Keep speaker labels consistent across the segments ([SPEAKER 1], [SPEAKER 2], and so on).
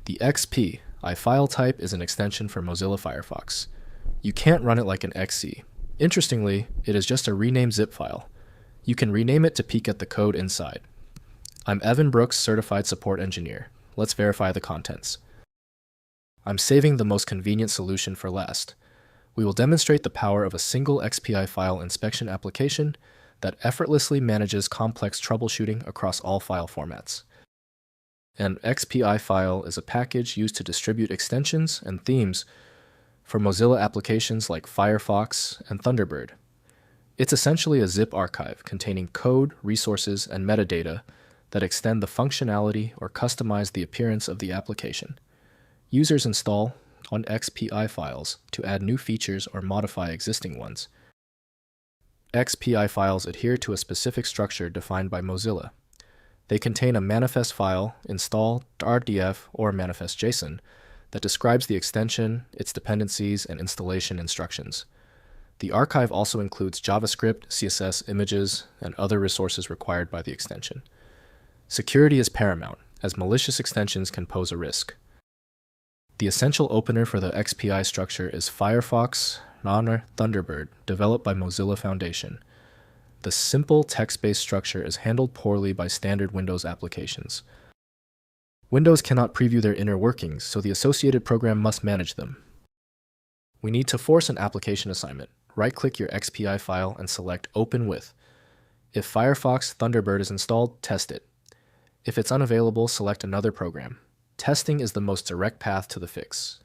[SPEAKER 1] The XPI file type is an extension for Mozilla Firefox. You can't run it like an XC. Interestingly, it is just a renamed zip file. You can rename it to peek at the code inside. I'm Evan Brooks, Certified Support Engineer. Let's verify the contents. I'm saving the most convenient solution for last. We will demonstrate the power of a single XPI file inspection application that effortlessly manages complex troubleshooting across all file formats. An XPI file is a package used to distribute extensions and themes for Mozilla applications like Firefox and Thunderbird. It's essentially a zip archive containing code, resources, and metadata that extend the functionality or customize the appearance of the application. Users install on XPI files to add new features or modify existing ones. XPI files adhere to a specific structure defined by Mozilla. They contain a manifest file, install.rdf, or manifest.json that describes the extension, its dependencies, and installation instructions. The archive also includes JavaScript, CSS, images, and other resources required by the extension. Security is paramount, as malicious extensions can pose a risk. The essential opener for the XPI structure is Firefox Thunderbird, developed by Mozilla Foundation. The simple text-based structure is handled poorly by standard Windows applications. Windows cannot preview their inner workings, so the associated program must manage them. We need to force an application assignment. Right-click your XPI file and select Open With. If Firefox Thunderbird is installed, test it. If it's unavailable, select another program. Testing is the most direct path to the fix.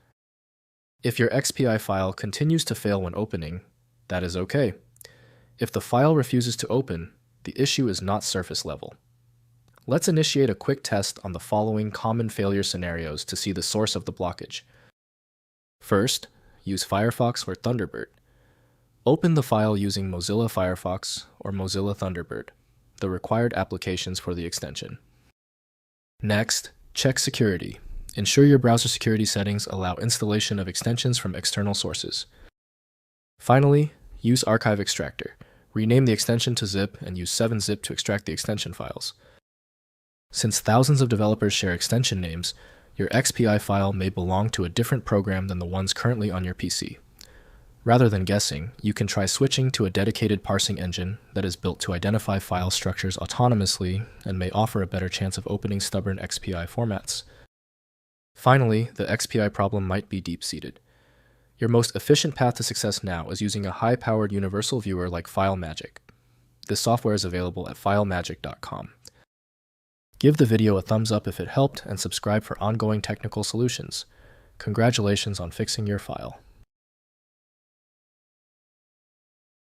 [SPEAKER 1] If your XPI file continues to fail when opening, that is okay. If the file refuses to open, the issue is not surface level. Let's initiate a quick test on the following common failure scenarios to see the source of the blockage. First, use Firefox or Thunderbird. Open the file using Mozilla Firefox or Mozilla Thunderbird, the required applications for the extension. Next, check security. Ensure your browser security settings allow installation of extensions from external sources. Finally, use Archive Extractor. Rename the extension to zip and use 7-zip to extract the extension files. Since thousands of developers share extension names, your XPI file may belong to a different program than the ones currently on your PC. Rather than guessing, you can try switching to a dedicated parsing engine that is built to identify file structures autonomously and may offer a better chance of opening stubborn XPI formats. Finally, the XPI problem might be deep-seated. Your most efficient path to success now is using a high-powered universal viewer like FileMagick. This software is available at filemagick.com. Give the video a thumbs up if it helped and subscribe for ongoing technical solutions. Congratulations on fixing your file.